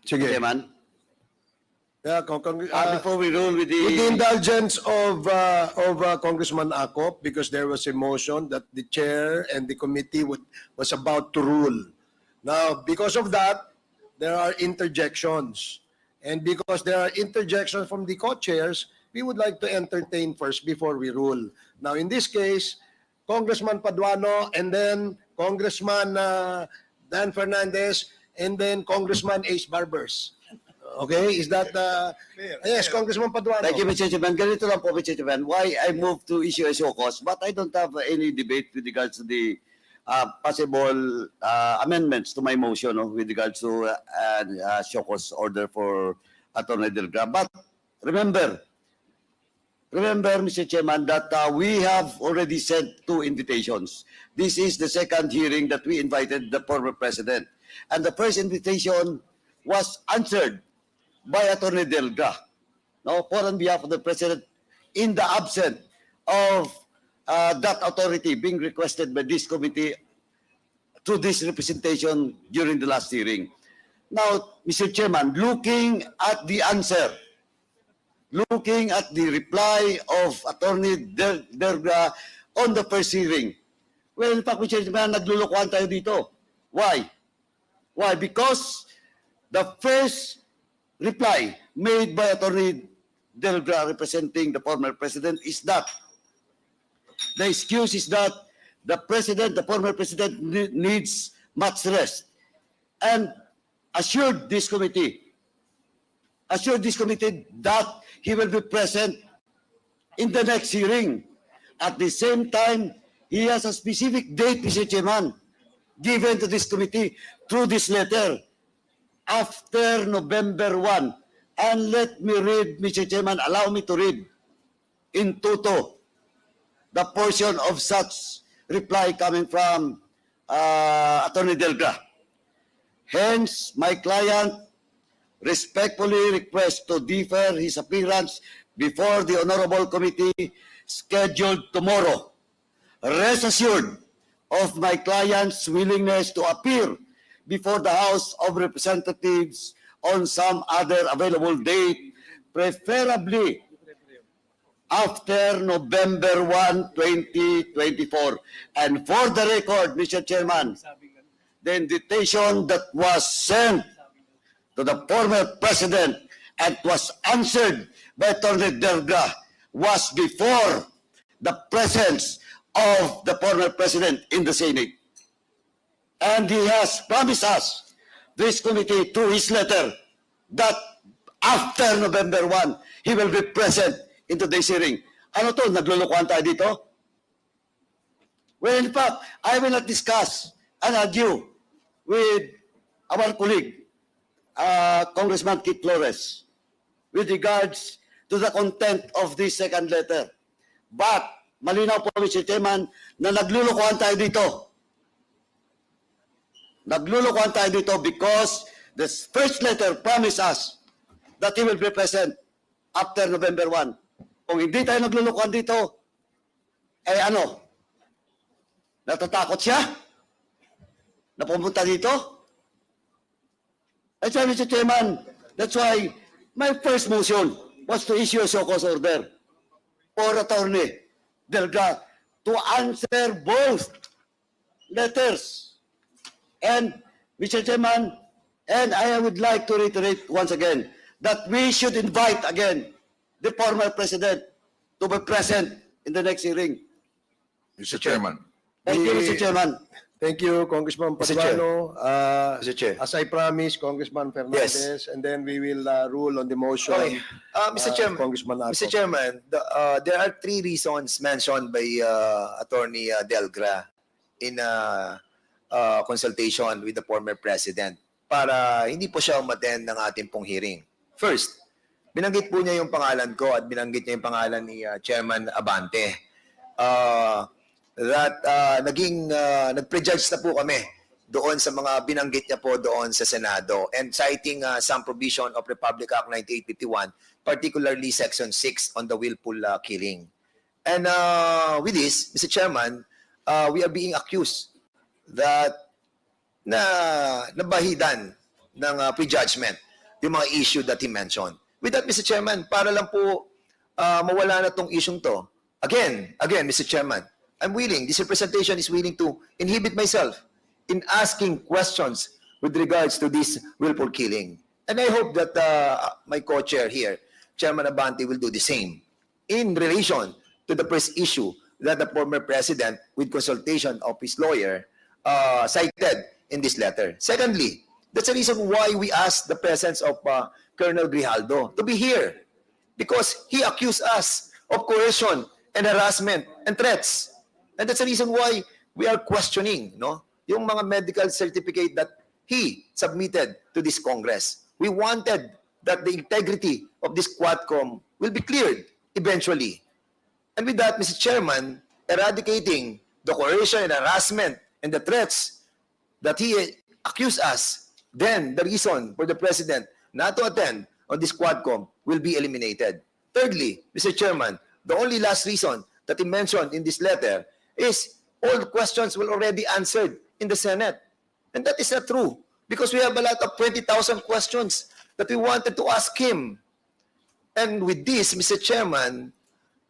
Sige. Chairman. Yeah, Before we rule with with the the... indulgence of Congressman Akop, because there was a motion that the chair and the committee was about to rule. Now, because of that, there are interjections. And because there are interjections from the co-chairs, we would like to entertain first before we rule. Now, in this case, Congressman Paduano, and then Congressman Dan Fernandez, and then Congressman Ace Barbers. Okay, is that yes, Congressman Paduano? Thank you, Mr. Chairman. Ganito lang po, Mr. Chairman, why I moved to issue a show cause, but I don't have any debate with regards to the possible amendments to my motion with regards to show cause order for Attorney Delgra. But remember, Mr. Chairman, that we have already sent 2 invitations. This is the second hearing that we invited the former president. And the first invitation was answered by Attorney Delga, no, for on behalf of the President, in the absence of that authority being requested by this committee through this representation during the last hearing. Now, Mr. Chairman, looking at the answer, looking at the reply of Attorney Delga on the first hearing, well, in fact, Mr. Chairman, naglulukuhan tayo dito. Why? Why? Because the first reply made by Attorney Delgra representing the former president is that the excuse is that the former president needs much rest, and assured this committee that he will be present in the next hearing. At the same time, he has a specific date, Mr. Chairman, given to this committee through this letter, after November 1. And let me read, Mr. Chairman, allow me to read in toto the portion of such reply coming from Attorney Delga. Hence, my client respectfully requests to defer his appearance before the Honorable Committee scheduled tomorrow. Rest assured of my client's willingness to appear before the House of Representatives on some other available date, preferably after November 1, 2024. And for the record, Mr. Chairman, the invitation that was sent to the former president and was answered by Attorney Delga was before the presence of the former president in the Senate. And he has promised us, this committee, through his letter, that after November 1, he will be present in today's hearing. Ano to? Naglulukuhan tayo dito? Well, in fact, I will not discuss and argue with our colleague, Congressman Kit Flores, with regards to the content of this second letter. But, malinaw po, Mr. Chairman, na naglulukuhan tayo dito. Naglulukuhan tayo dito because the first letter promised us that he will be present after November 1. Kung hindi tayo naglulukuhan dito, eh ano? Natatakot siya? Na pumunta dito? That's why, Mr. Chairman, that's why my first motion was to issue a show cause order for Attorney Delga to answer both letters. And, Mr. Chairman, and I would like to reiterate once again that we should invite again the former president to be present in the next hearing. Mr. Chairman. Thank you, Mr. Chairman. Thank you, Congressman Mr. Chair. Paduano. Mr. Chair. As I promised, Congressman Fernandez, and then we will rule on the motion. Okay. Mr. Chairman, Congressman Akop. Mr. Chairman, there are 3 reasons mentioned by Attorney Delgra in consultation with the former president para hindi po siya umattend ng ating pong hearing. First, binanggit po niya yung pangalan ko at binanggit niya yung pangalan ni Chairman Abante. Nag-prejudge na po kami doon sa mga binanggit niya po doon sa Senado, and citing some provision of Republic Act 9851, particularly Section 6 on the willful killing. And with this, Mr. Chairman, we are being accused that nabahidan ng prejudgment. yung mga issue that he mentioned. With that, Mr. Chairman, para lang po mawala na tong issue to. Again, Mr. Chairman, I'm willing, this representation is willing to inhibit myself in asking questions with regards to this willful killing. And I hope that my co-chair here, Chairman Abante, will do the same in relation to the first issue that the former president, with consultation of his lawyer, cited in this letter. Secondly, that's the reason why we asked the presence of Colonel Grijaldo to be here, because he accused us of coercion and harassment and threats. And that's the reason why we are questioning, yung mga medical certificate that he submitted to this Congress. We wanted that the integrity of this Quadcom will be cleared eventually. And with that, Mr. Chairman, eradicating the coercion and harassment and the threats that he accused us, then the reason for the President not to attend on this Quadcom will be eliminated. Thirdly, Mr. Chairman, the only last reason that he mentioned in this letter is all the questions were already answered in the Senate. And that is not true, because we have a lot of 20,000 questions that we wanted to ask him. And with this, Mr. Chairman,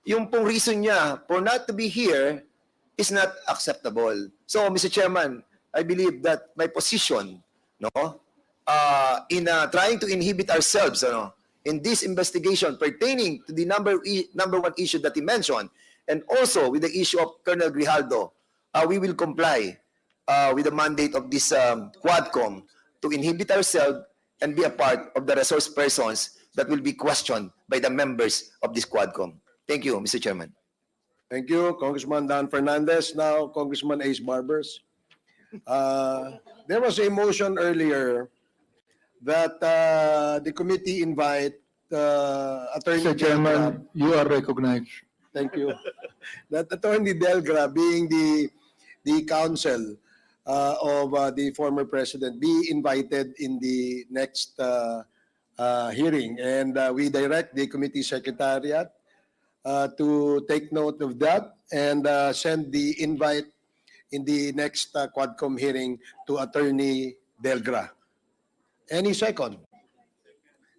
yung pong reason niya for not to be here is not acceptable. So, Mr. Chairman, I believe that my position, in trying to inhibit ourselves, in this investigation pertaining to the number one issue that he mentioned, and also with the issue of Colonel Grijaldo, we will comply with the mandate of this Quadcom to inhibit ourselves and be a part of the resource persons that will be questioned by the members of this Quadcom. Thank you, Mr. Chairman. Thank you, Congressman Dan Fernandez. Now, Congressman Ace Barbers. There was a motion earlier that the committee invite Attorney Mr. Chairman, you are recognized. Thank you. That Attorney Delgra, being the counsel of the former president, be invited in the next hearing. And we direct the committee secretariat to take note of that and send the invite in the next Quadcom hearing to Attorney Delgra. Any second?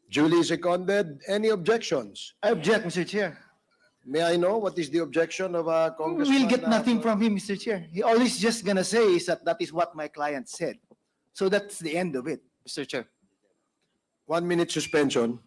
Julie seconded. Any objections? I object, Mr. Chair. May I know what is the objection of We Congressman? will get nothing from him, Mr. Chair. He always just gonna say is that is what my client said. So that's the end of it, Mr. Chair. 1 minute suspension.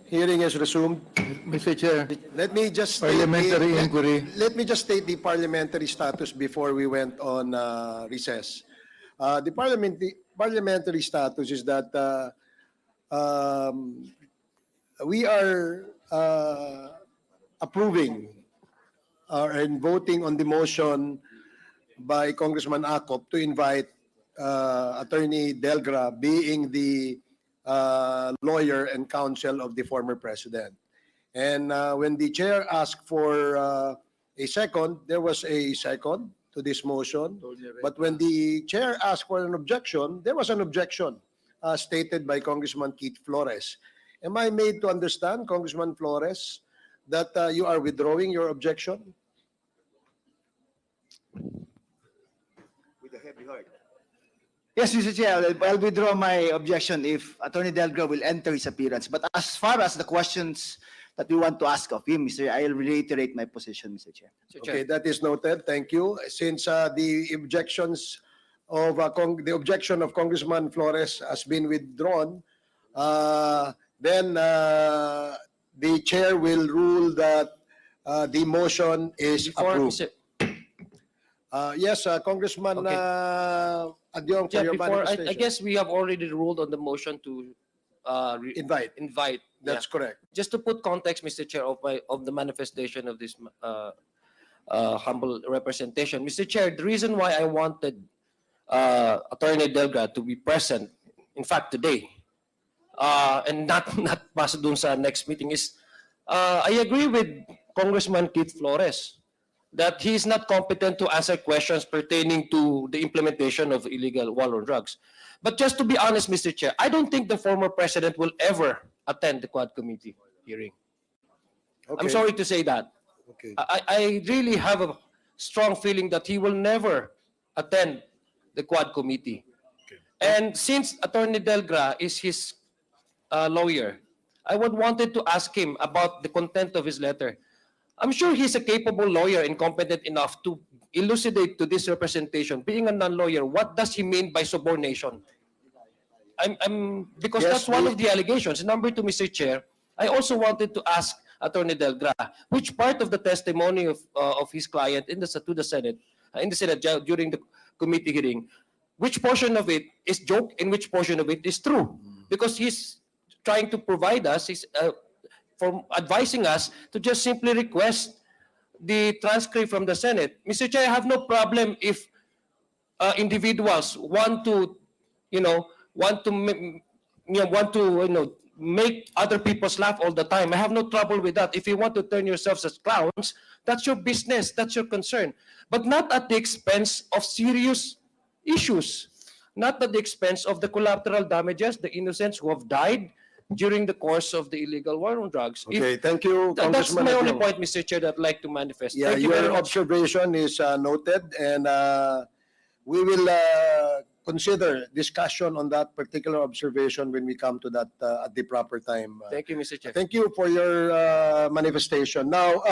Hearing is resumed. Mr. Chair, Let me just state parliamentary inquiry. Let me just state the parliamentary status before we went on recess. The parliamentary status is that we are approving and voting on the motion by Congressman Acop to invite Attorney Delgra, being the lawyer and counsel of the former president. And when the chair asked for a second, there was a second to this motion. But when the chair asked for an objection, there was an objection stated by Congressman Keith Flores. Am I made to understand, Congressman Flores, that you are withdrawing your objection? With a heavy heart. Yes, Mr. Chair, I'll withdraw my objection if Attorney Delgra will enter his appearance. But as far as the questions that we want to ask of him, Mr. I'll reiterate my position, Mr. Chair. Okay, that is noted. Thank you. Since the objections of the objection of Congressman Flores has been withdrawn, then the chair will rule that the motion is approved. Yes, Congressman Okay. Adyong, for Yeah, your before, I manifestation. guess we have already ruled on the motion to Invite. invite. That's correct. Just to put context, Mr. Chair, of the manifestation of this humble representation. Mr. Chair, the reason why I wanted Attorney Delga to be present, in fact, today, and not pass dun sa next meeting is, I agree with Congressman Keith Flores that he is not competent to answer questions pertaining to the implementation of illegal war on drugs. But just to be honest, Mr. Chair, I don't think the former president will ever attend the Quad Committee hearing. Okay. I'm sorry to say that. Okay. I really have a strong feeling that he will never attend the Quad Committee. And since Attorney Delgra is his lawyer, I would wanted to ask him about the content of his letter. I'm sure he's a capable lawyer and competent enough to elucidate to this representation, being a non-lawyer, what does he mean by subornation? Because Yes, that's one of the allegations. Number two, Mr. Chair, I also wanted to ask Attorney Delgra, which part of the testimony of his client in the Senate during the committee hearing, which portion of it is joke and which portion of it is true? Because he's trying to provide us, for advising us to just simply request the transcript from the Senate. Mr. Chair, I have no problem if individuals want to, make other people laugh all the time. I have no trouble with that. If you want to turn yourselves as clowns, that's your business, that's your concern. But not at the expense of serious issues, not at the expense of the collateral damages, the innocents who have died during the course of the illegal war on drugs. Okay, thank you, That's Congressman my only Adyong. point, Mr. Chair, that I'd like to manifest. Yeah, Thank you very your much. observation is noted, and we will consider discussion on that particular observation when we come to that at the proper time. Thank you, Mr. Chair. Thank you for your manifestation. Now,